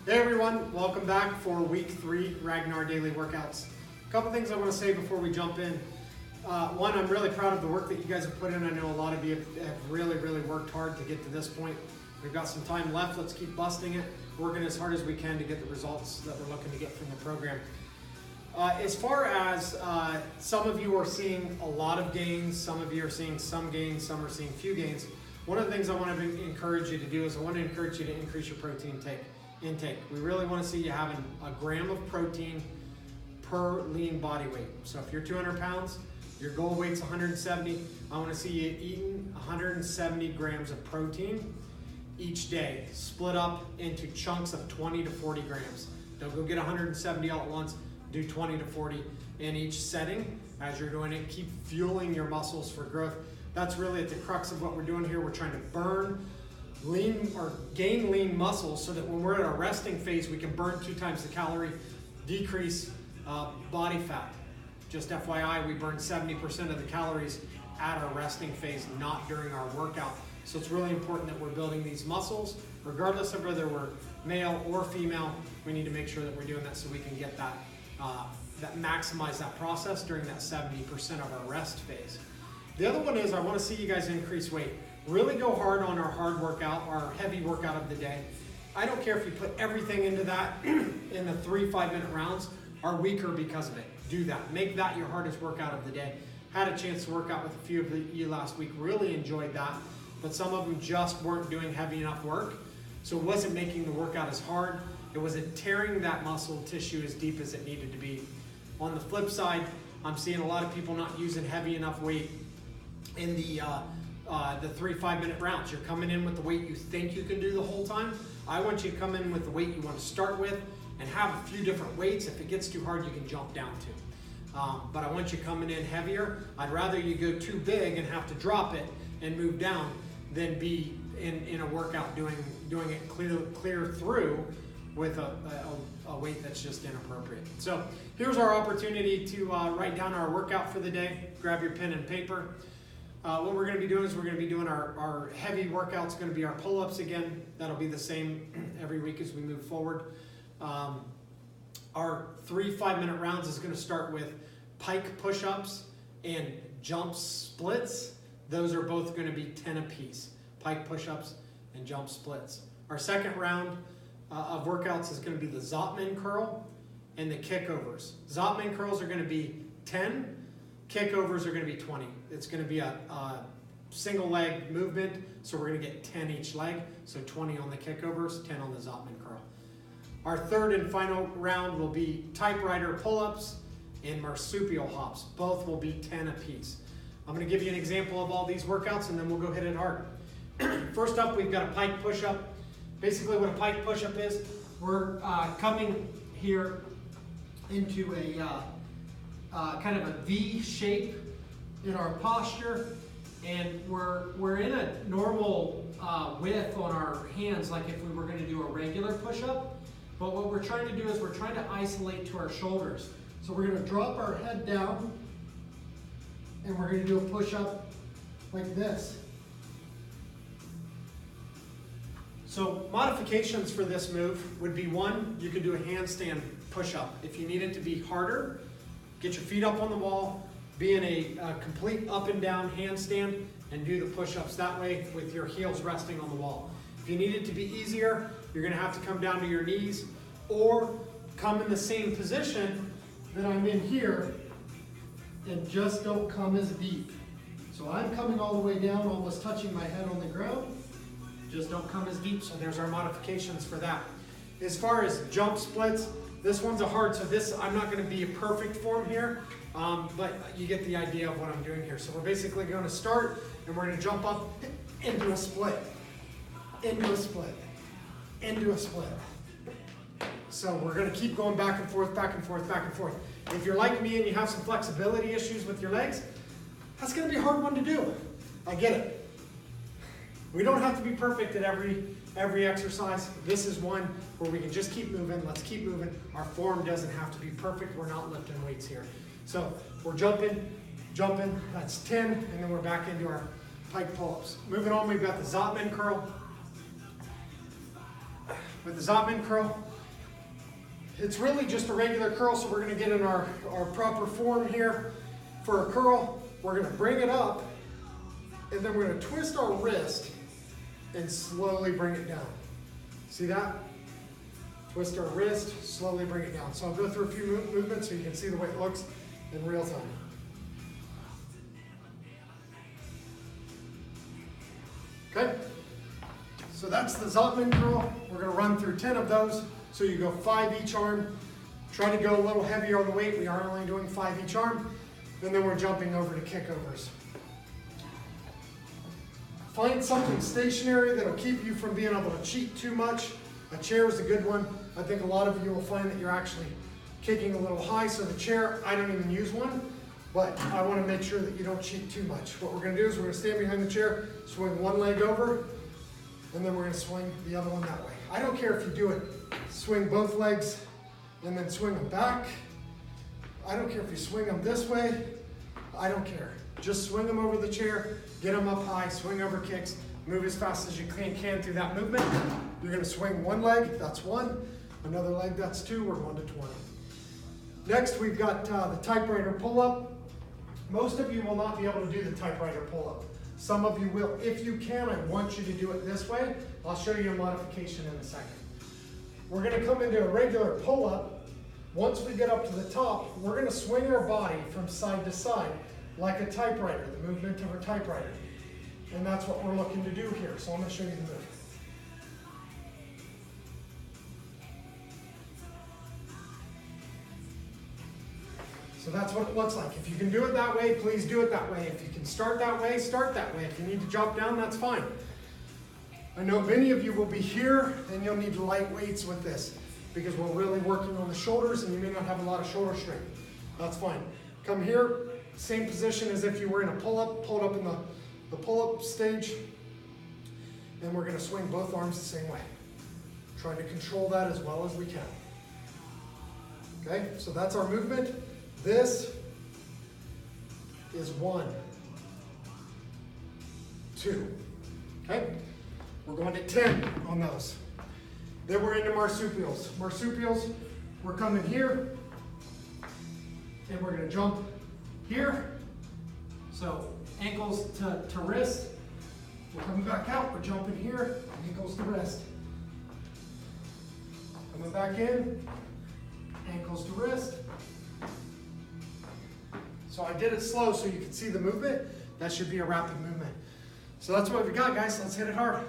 Hey everyone, welcome back for week 3 Ragnar Daily Workouts. A couple things I want to say before we jump in. One, I'm really proud of the work that you guys have put in. I know a lot of you have really worked hard to get to this point. We've got some time left. Let's keep busting it, working as hard as we can to get the results that we're looking to get from the program. As far as some of you are seeing a lot of gains, some of you are seeing some gains, some are seeing few gains. One of the things I want to encourage you to do is I want to encourage you to increase your protein intake. We really want to see you having a gram of protein per lean body weight. So if you're 200 pounds, your goal weight's 170, I want to see you eating 170 grams of protein each day, split up into chunks of 20 to 40 grams. Don't go get 170 all at once, do 20 to 40 in each setting. As you're doing it, keep fueling your muscles for growth. That's really at the crux of what we're doing here. We're trying to burn lean or gain lean muscles so that when we're in our resting phase, we can burn 2 times the calorie, decrease body fat. Just FYI, we burn 70% of the calories at our resting phase, not during our workout. So it's really important that we're building these muscles, regardless of whether we're male or female. We need to make sure that we're doing that so we can get that, maximize that process during that 70% of our rest phase. The other one is I want to see you guys increase weight. Really go hard on our hard workout, our heavy workout of the day. I don't care if you put everything into that in the 3 5-minute rounds are weaker because of it. Do that. Make that your hardest workout of the day. Had a chance to work out with a few of you last week. Really enjoyed that. But some of them just weren't doing heavy enough work. So it wasn't making the workout as hard. It wasn't tearing that muscle tissue as deep as it needed to be. On the flip side, I'm seeing a lot of people not using heavy enough weight in the 3 5-minute rounds. You're coming in with the weight you think you can do the whole time. I want you to come in with the weight you want to start with and have a few different weights. If it gets too hard, you can jump down to. But I want you coming in heavier. I'd rather you go too big and have to drop it and move down than be in a workout doing it clear through with a weight that's just inappropriate. So here's our opportunity to write down our workout for the day. Grab your pen and paper. What we're going to be doing is we're going to be doing our heavy workouts, going to be our pull-ups again. That'll be the same every week as we move forward. Our 3 5-minute rounds is going to start with pike push-ups and jump splits. Those are both going to be 10 apiece. Pike push-ups and jump splits. Our second round of workouts is going to be the Zotman curl and the kickovers. Zotman curls are going to be 10. Kickovers are going to be 20. It's going to be a single leg movement, so we're going to get 10 each leg. So 20 on the kickovers, 10 on the Zotman curl. Our third and final round will be typewriter pull-ups and marsupial hops. Both will be 10 apiece. I'm going to give you an example of all these workouts and then we'll go hit it hard. First up, we've got a pike push-up. Basically what a pike push-up is, we're coming here into a kind of a V shape in our posture, and we're in a normal width on our hands like if we were going to do a regular push-up. But what we're trying to do is we're trying to isolate to our shoulders. So we're going to drop our head down and we're going to do a push-up like this. So modifications for this move would be, one, you could do a handstand push-up. If you need it to be harder, get your feet up on the wall, be in a complete up and down handstand, and do the push-ups that way with your heels resting on the wall. If you need it to be easier, you're going to have to come down to your knees or come in the same position that I'm in here and just don't come as deep. So I'm coming all the way down, almost touching my head on the ground. Just don't come as deep. So there's our modifications for that. As far as jump splits, this one's a hard, so this, I'm not going to be a perfect form here, but you get the idea of what I'm doing here. So we're basically going to start and we're going to jump up into a split, into a split, into a split. So we're going to keep going back and forth, back and forth, back and forth. If you're like me and you have some flexibility issues with your legs, that's going to be a hard one to do. I get it. We don't have to be perfect at every exercise. This is one where we can just keep moving. Let's keep moving. Our form doesn't have to be perfect. We're not lifting weights here. So we're jumping, that's 10, and then we're back into our pike pull-ups. Moving on, we've got the Zotman curl. With the Zotman curl, It's really just a regular curl, so we're gonna get in our proper form here. For a curl, we're gonna bring it up, and then we're gonna twist our wrist and slowly bring it down. See that? Twist our wrist, slowly bring it down. So I'll go through a few movements so you can see the way it looks in real time. Okay? So that's the Zottman curl. We're gonna run through 10 of those. So you go 5 each arm. Try to go a little heavier on the weight. We are only doing 5 each arm. And then we're jumping over to kickovers. Find something stationary that'll keep you from being able to cheat too much. A chair is a good one. I think a lot of you will find that you're actually kicking a little high. So the chair, I don't even use one, but I want to make sure that you don't cheat too much. What we're going to do is we're going to stand behind the chair, swing one leg over, and then we're going to swing the other one that way. I don't care if you do it, swing both legs and then swing them back. I don't care if you swing them this way. I don't care. Just swing them over the chair, get them up high, swing over kicks, move as fast as you can through that movement. You're going to swing one leg, that's 1. Another leg, that's 2. We're going to 20. Next, we've got the typewriter pull-up. Most of you will not be able to do the typewriter pull-up. Some of you will. If you can, I want you to do it this way. I'll show you a modification in a second. We're going to come into a regular pull-up. Once we get up to the top, we're going to swing our body from side to side like a typewriter, the movement of a typewriter. And that's what we're looking to do here. So I'm going to show you the move. So that's what it looks like. If you can do it that way, please do it that way. If you can start that way, start that way. If you need to drop down, that's fine. I know many of you will be here and you'll need light weights with this because we're really working on the shoulders and you may not have a lot of shoulder strength. That's fine. Come here, same position as if you were in a pull-up, pulled up in the pull-up stage, and we're going to swing both arms the same way. Trying to control that as well as we can. Okay, so that's our movement. This is 1, 2. Okay, we're going to 10 on those. Then we're into marsupials. Marsupials, we're coming here, and we're going to jump here. So ankles to wrist. We're coming back out. We're jumping here. Ankles to wrist. Coming back in. Ankles to wrist. So I did it slow so you can see the movement. That should be a rapid movement. So that's what we got, guys. Let's hit it hard.